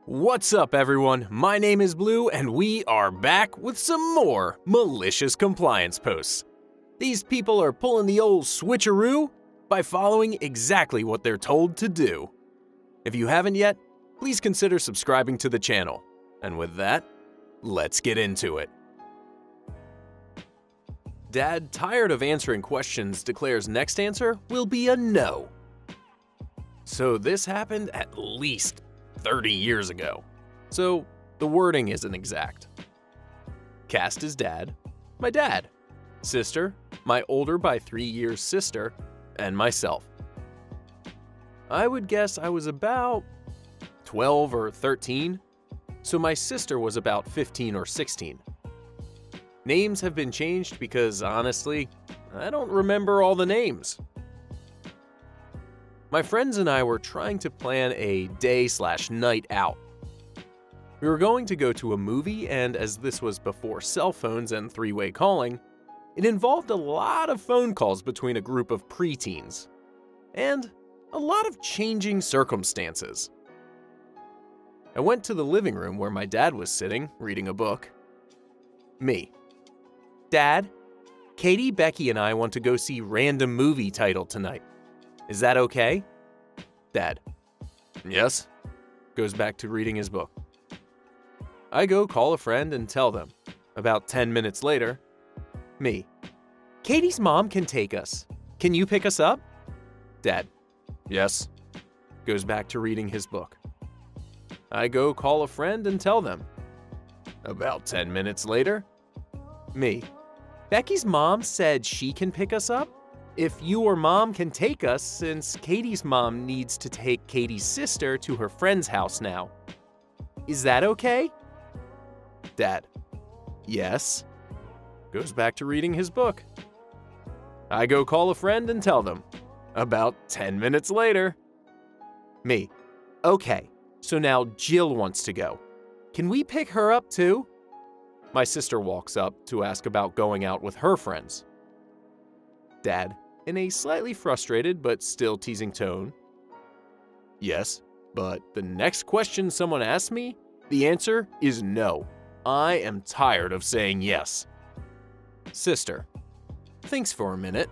What's up, everyone? My name is Blue, and we are back with some more malicious compliance posts. These people are pulling the old switcheroo by following exactly what they're told to do. If you haven't yet, please consider subscribing to the channel. And with that, let's get into it. Dad, tired of answering questions, declares next answer will be a no. So this happened at least 30 years ago, so the wording isn't exact. Cast as dad, my dad, sister, my older by 3 years sister, and myself. I would guess I was about 12 or 13, so my sister was about 15 or 16. Names have been changed because, honestly, I don't remember all the names. My friends and I were trying to plan a day/night out. We were going to go to a movie, and as this was before cell phones and three-way calling, it involved a lot of phone calls between a group of preteens, and a lot of changing circumstances. I went to the living room where my dad was sitting, reading a book. Me. Dad, Katie, Becky, and I want to go see random movie title tonight. Is that okay? Dad. Yes. Goes back to reading his book. I go call a friend and tell them. About 10 minutes later, me. Katie's mom can take us. Can you pick us up? Dad. Yes. Goes back to reading his book. I go call a friend and tell them. About 10 minutes later, me. Becky's mom said she can pick us up? If you or mom can take us, since Katie's mom needs to take Katie's sister to her friend's house now. Is that okay? Dad. Yes. Goes back to reading his book. I go call a friend and tell them. About 10 minutes later. Me. Okay, so now Jill wants to go. Can we pick her up too? My sister walks up to ask about going out with her friends. Dad, in a slightly frustrated but still teasing tone. Yes, but the next question someone asks me, the answer is no. I am tired of saying yes. Sister. Thinks for a minute.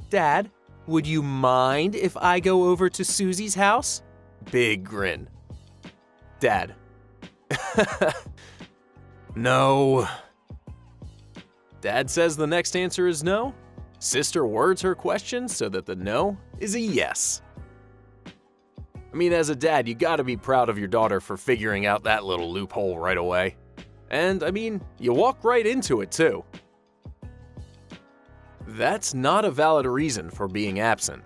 Dad, would you mind if I go over to Susie's house? Big grin. Dad. No. Dad says the next answer is no. Sister words her question so that the no is a yes. I mean, as a dad, you gotta be proud of your daughter for figuring out that little loophole right away. And, I mean, you walk right into it too. That's not a valid reason for being absent.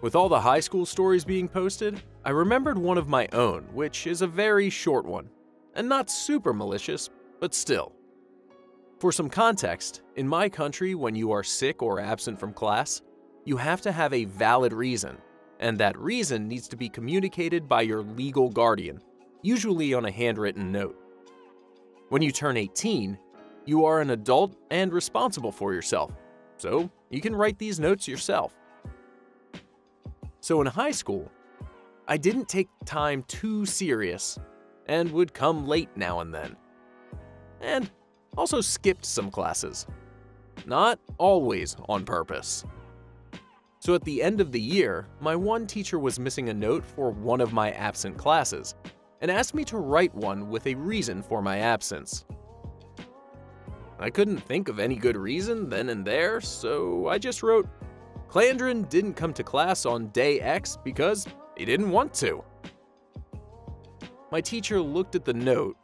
With all the high school stories being posted, I remembered one of my own, which is a very short one. And not super malicious, but still. For some context, in my country, when you are sick or absent from class, you have to have a valid reason, and that reason needs to be communicated by your legal guardian, usually on a handwritten note. When you turn 18, you are an adult and responsible for yourself, so you can write these notes yourself. So in high school, I didn't take time too serious and would come late now and then. And also skipped some classes. Not always on purpose. So at the end of the year, my one teacher was missing a note for one of my absent classes and asked me to write one with a reason for my absence. I couldn't think of any good reason then and there, so I just wrote, Clandrin didn't come to class on day X because he didn't want to. My teacher looked at the note,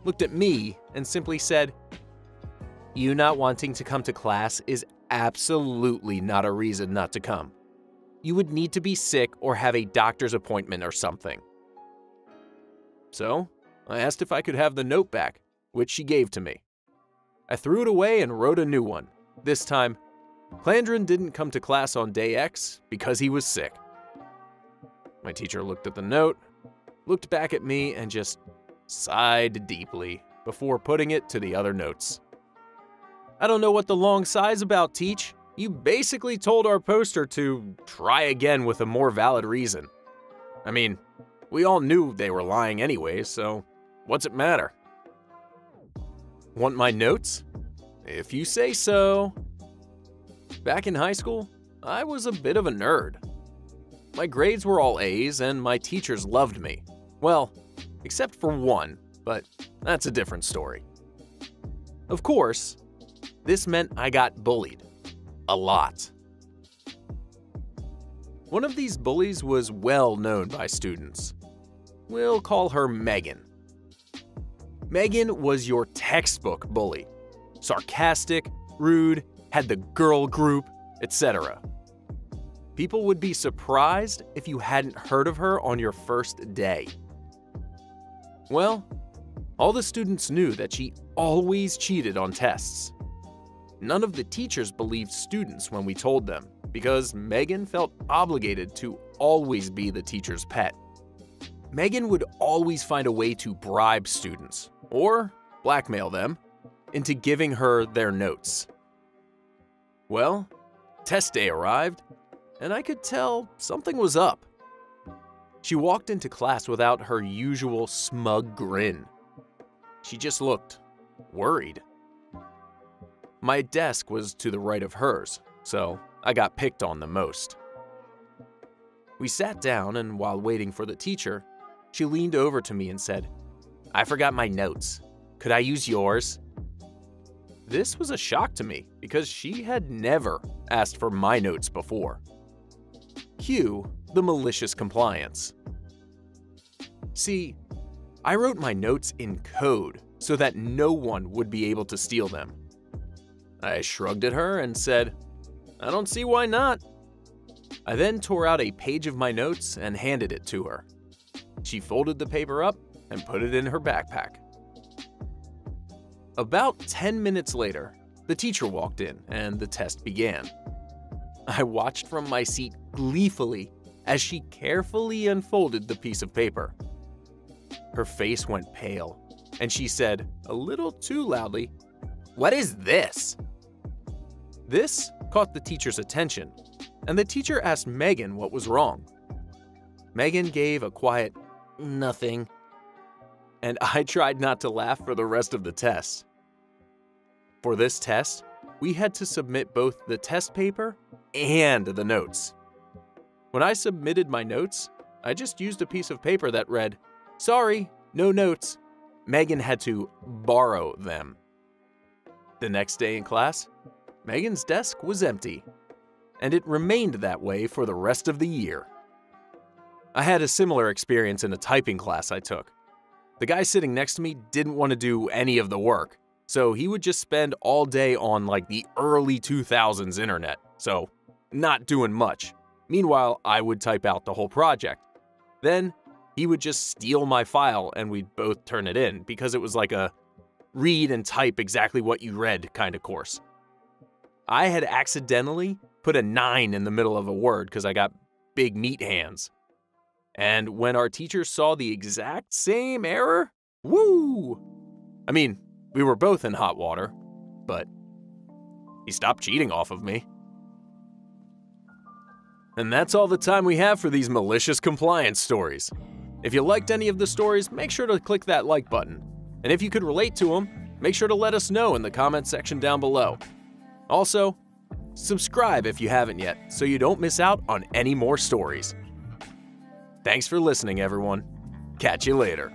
looked at me, and simply said, you not wanting to come to class is absolutely not a reason not to come. You would need to be sick or have a doctor's appointment or something. So, I asked if I could have the note back, which she gave to me. I threw it away and wrote a new one. This time, Clandrin didn't come to class on day X because he was sick. My teacher looked at the note, looked back at me, and just sighed deeply before putting it to the other notes. I don't know what the long sigh's about, Teach. You basically told our poster to try again with a more valid reason. I mean, We all knew they were lying anyway, so what's it matter? Want my notes? If you say so. Back in high school, I was a bit of a nerd. My grades were all A's and my teachers loved me. Well, except for one, but that's a different story. Of course, this meant I got bullied. A lot. One of these bullies was well known by students. We'll call her Megan. Megan was your textbook bully. Sarcastic, rude, had the girl group, etc. People would be surprised if you hadn't heard of her on your first day. Well, all the students knew that she always cheated on tests. None of the teachers believed students when we told them, because Megan felt obligated to always be the teacher's pet. Megan would always find a way to bribe students, or blackmail them, into giving her their notes. Well, test day arrived, and I could tell something was up. She walked into class without her usual smug grin. She just looked worried. My desk was to the right of hers, so I got picked on the most. We sat down, and while waiting for the teacher, she leaned over to me and said, "I forgot my notes. Could I use yours?" This was a shock to me because she had never asked for my notes before. Cue the malicious compliance. See, I wrote my notes in code so that no one would be able to steal them. I shrugged at her and said, "I don't see why not." I then tore out a page of my notes and handed it to her. She folded the paper up and put it in her backpack. About 10 minutes later, the teacher walked in and the test began. I watched from my seat gleefully as she carefully unfolded the piece of paper. Her face went pale, and she said, a little too loudly, "What is this?" This caught the teacher's attention, and the teacher asked Megan what was wrong. Megan gave a quiet, "Nothing," and I tried not to laugh for the rest of the test. For this test, we had to submit both the test paper and the notes. When I submitted my notes, I just used a piece of paper that read, "Sorry, no notes." Megan had to borrow them. The next day in class, Megan's desk was empty, and it remained that way for the rest of the year. I had a similar experience in a typing class I took. The guy sitting next to me didn't want to do any of the work, so he would just spend all day on like the early 2000s internet, so not doing much. Meanwhile, I would type out the whole project. Then he would just steal my file and we'd both turn it in because it was like a read and type exactly what you read kind of course. I had accidentally put a 9 in the middle of a word because I got big meat hands. And when our teacher saw the exact same error, woo! I mean, we were both in hot water, but he stopped cheating off of me. And that's all the time we have for these malicious compliance stories. If you liked any of the stories, make sure to click that like button. And if you could relate to them, make sure to let us know in the comment section down below. Also, subscribe if you haven't yet, so you don't miss out on any more stories. Thanks for listening, everyone. Catch you later.